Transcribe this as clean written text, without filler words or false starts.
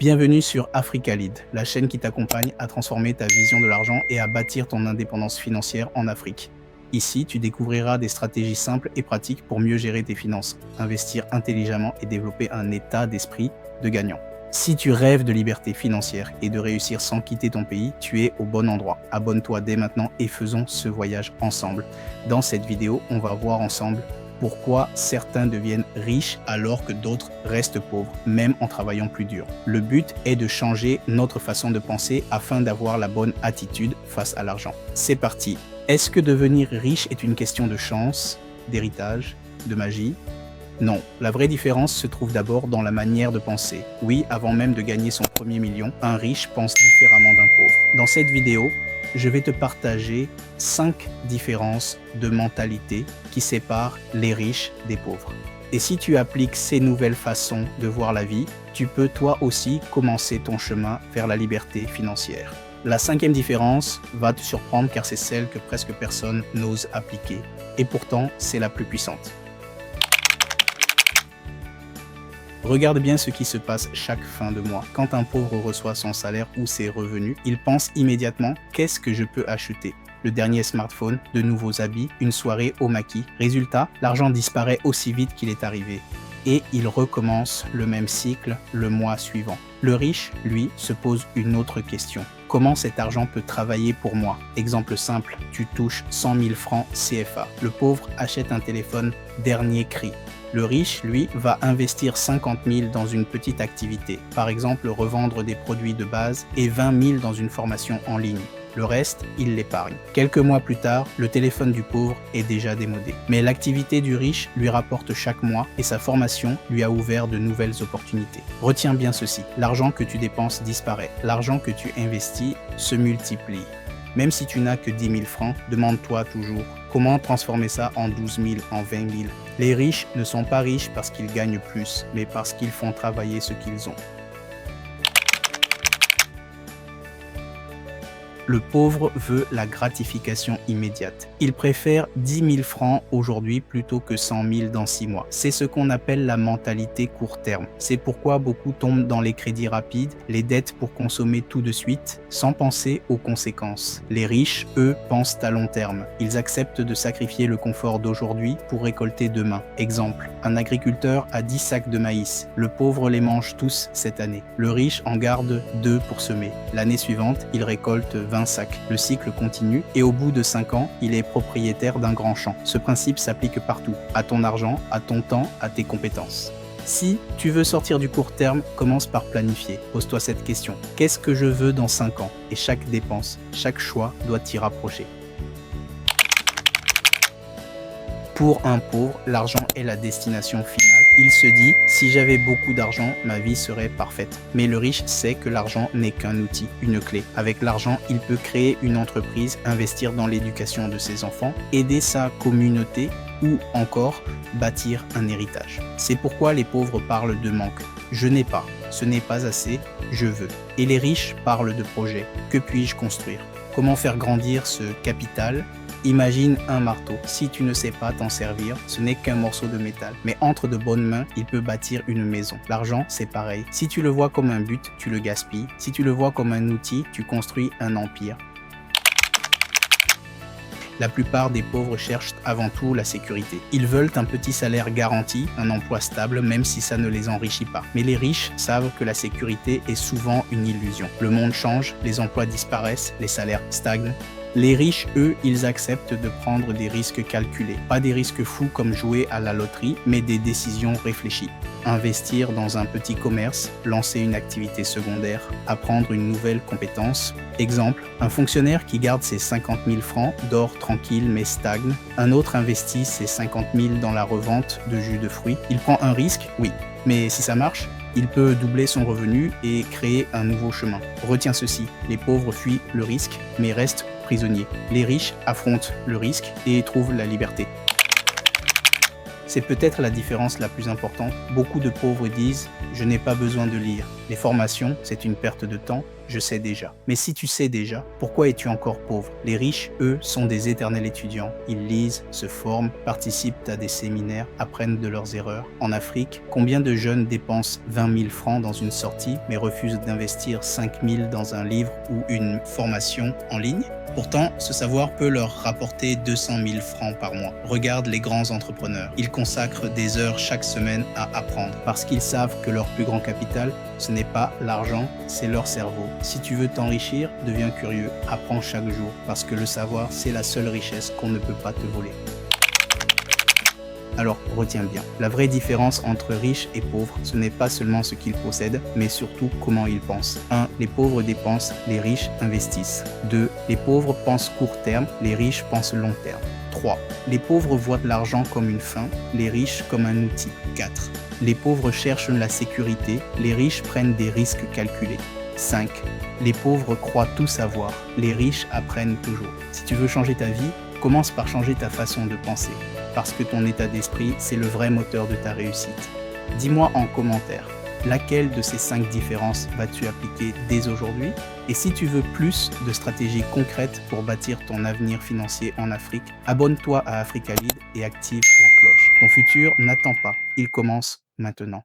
Bienvenue sur Africa Lead, la chaîne qui t'accompagne à transformer ta vision de l'argent et à bâtir ton indépendance financière en Afrique. Ici, tu découvriras des stratégies simples et pratiques pour mieux gérer tes finances, investir intelligemment et développer un état d'esprit de gagnant. Si tu rêves de liberté financière et de réussir sans quitter ton pays, tu es au bon endroit. Abonne-toi dès maintenant et faisons ce voyage ensemble. Dans cette vidéo, on va voir ensemble pourquoi certains deviennent riches alors que d'autres restent pauvres, même en travaillant plus dur. Le but est de changer notre façon de penser afin d'avoir la bonne attitude face à l'argent. C'est parti. Est-ce que devenir riche est une question de chance, d'héritage, de magie ? Non, la vraie différence se trouve d'abord dans la manière de penser. Oui, avant même de gagner son premier million, un riche pense différemment d'un pauvre. Dans cette vidéo, je vais te partager 5 différences de mentalité qui séparent les riches des pauvres. Et si tu appliques ces nouvelles façons de voir la vie, tu peux toi aussi commencer ton chemin vers la liberté financière. La 5e différence va te surprendre car c'est celle que presque personne n'ose appliquer. Et pourtant, c'est la plus puissante. Regarde bien ce qui se passe chaque fin de mois. Quand un pauvre reçoit son salaire ou ses revenus, il pense immédiatement « qu'est-ce que je peux acheter ?» Le dernier smartphone, de nouveaux habits, une soirée au maquis. Résultat, l'argent disparaît aussi vite qu'il est arrivé. Et il recommence le même cycle le mois suivant. Le riche, lui, se pose une autre question. Comment cet argent peut travailler pour moi? Exemple simple, tu touches 100 000 francs CFA. Le pauvre achète un téléphone dernier cri. Le riche, lui, va investir 50 000 dans une petite activité, par exemple revendre des produits de base et 20 000 dans une formation en ligne. Le reste, il l'épargne. Quelques mois plus tard, le téléphone du pauvre est déjà démodé. Mais l'activité du riche lui rapporte chaque mois et sa formation lui a ouvert de nouvelles opportunités. Retiens bien ceci, l'argent que tu dépenses disparaît, l'argent que tu investis se multiplie. Même si tu n'as que 10 000 francs, demande-toi toujours comment transformer ça en 12 000, en 20 000. Les riches ne sont pas riches parce qu'ils gagnent plus, mais parce qu'ils font travailler ce qu'ils ont. Le pauvre veut la gratification immédiate. Il préfère 10 000 francs aujourd'hui plutôt que 100 000 dans 6 mois. C'est ce qu'on appelle la mentalité court terme. C'est pourquoi beaucoup tombent dans les crédits rapides, les dettes pour consommer tout de suite, sans penser aux conséquences. Les riches, eux, pensent à long terme. Ils acceptent de sacrifier le confort d'aujourd'hui pour récolter demain. Exemple, un agriculteur a 10 sacs de maïs. Le pauvre les mange tous cette année. Le riche en garde 2 pour semer. L'année suivante, il récolte 20 sacs. Le cycle continue et au bout de 5 ans, il est propriétaire d'un grand champ. Ce principe s'applique partout, à ton argent, à ton temps, à tes compétences. Si tu veux sortir du court terme, commence par planifier. Pose-toi cette question. Qu'est-ce que je veux dans 5 ans? Et chaque dépense, chaque choix doit t'y rapprocher. Pour un pauvre, l'argent est la destination finale. Il se dit, si j'avais beaucoup d'argent, ma vie serait parfaite. Mais le riche sait que l'argent n'est qu'un outil, une clé. Avec l'argent, il peut créer une entreprise, investir dans l'éducation de ses enfants, aider sa communauté ou encore bâtir un héritage. C'est pourquoi les pauvres parlent de manque. Je n'ai pas, ce n'est pas assez, je veux. Et les riches parlent de projets. Que puis-je construire? Comment faire grandir ce capital? Imagine un marteau. Si tu ne sais pas t'en servir, ce n'est qu'un morceau de métal. Mais entre de bonnes mains, il peut bâtir une maison. L'argent, c'est pareil. Si tu le vois comme un but, tu le gaspilles. Si tu le vois comme un outil, tu construis un empire. La plupart des pauvres cherchent avant tout la sécurité. Ils veulent un petit salaire garanti, un emploi stable, même si ça ne les enrichit pas. Mais les riches savent que la sécurité est souvent une illusion. Le monde change, les emplois disparaissent, les salaires stagnent. Les riches, eux, ils acceptent de prendre des risques calculés. Pas des risques fous comme jouer à la loterie, mais des décisions réfléchies. Investir dans un petit commerce, lancer une activité secondaire, apprendre une nouvelle compétence. Exemple, un fonctionnaire qui garde ses 50 000 francs, dort tranquille mais stagne. Un autre investit ses 50 000 dans la revente de jus de fruits. Il prend un risque, oui, mais si ça marche, il peut doubler son revenu et créer un nouveau chemin. Retiens ceci, les pauvres fuient le risque, mais restent prisonniers. Les riches affrontent le risque et trouvent la liberté. C'est peut-être la différence la plus importante. Beaucoup de pauvres disent « je n'ai pas besoin de lire ». Les formations, c'est une perte de temps, je sais déjà. Mais si tu sais déjà, pourquoi es-tu encore pauvre? Les riches, eux, sont des éternels étudiants. Ils lisent, se forment, participent à des séminaires, apprennent de leurs erreurs. En Afrique, combien de jeunes dépensent 20 000 francs dans une sortie, mais refusent d'investir 5 000 dans un livre ou une formation en ligne? Pourtant, ce savoir peut leur rapporter 200 000 francs par mois. Regarde les grands entrepreneurs. Ils consacrent des heures chaque semaine à apprendre parce qu'ils savent que leur plus grand capital, ce n'est pas l'argent, c'est leur cerveau. Si tu veux t'enrichir, deviens curieux. Apprends chaque jour parce que le savoir, c'est la seule richesse qu'on ne peut pas te voler. Alors, retiens bien, la vraie différence entre riches et pauvres, ce n'est pas seulement ce qu'ils possèdent, mais surtout comment ils pensent. 1. Les pauvres dépensent, les riches investissent. 2. Les pauvres pensent court terme, les riches pensent long terme. 3. Les pauvres voient l'argent comme une fin, les riches comme un outil. 4. Les pauvres cherchent la sécurité, les riches prennent des risques calculés. 5. Les pauvres croient tout savoir, les riches apprennent toujours. Si tu veux changer ta vie, commence par changer ta façon de penser. Parce que ton état d'esprit, c'est le vrai moteur de ta réussite. Dis-moi en commentaire, laquelle de ces 5 différences vas-tu appliquer dès aujourd'hui? Et si tu veux plus de stratégies concrètes pour bâtir ton avenir financier en Afrique, abonne-toi à Africa Lead et active la cloche. Ton futur n'attend pas, il commence maintenant.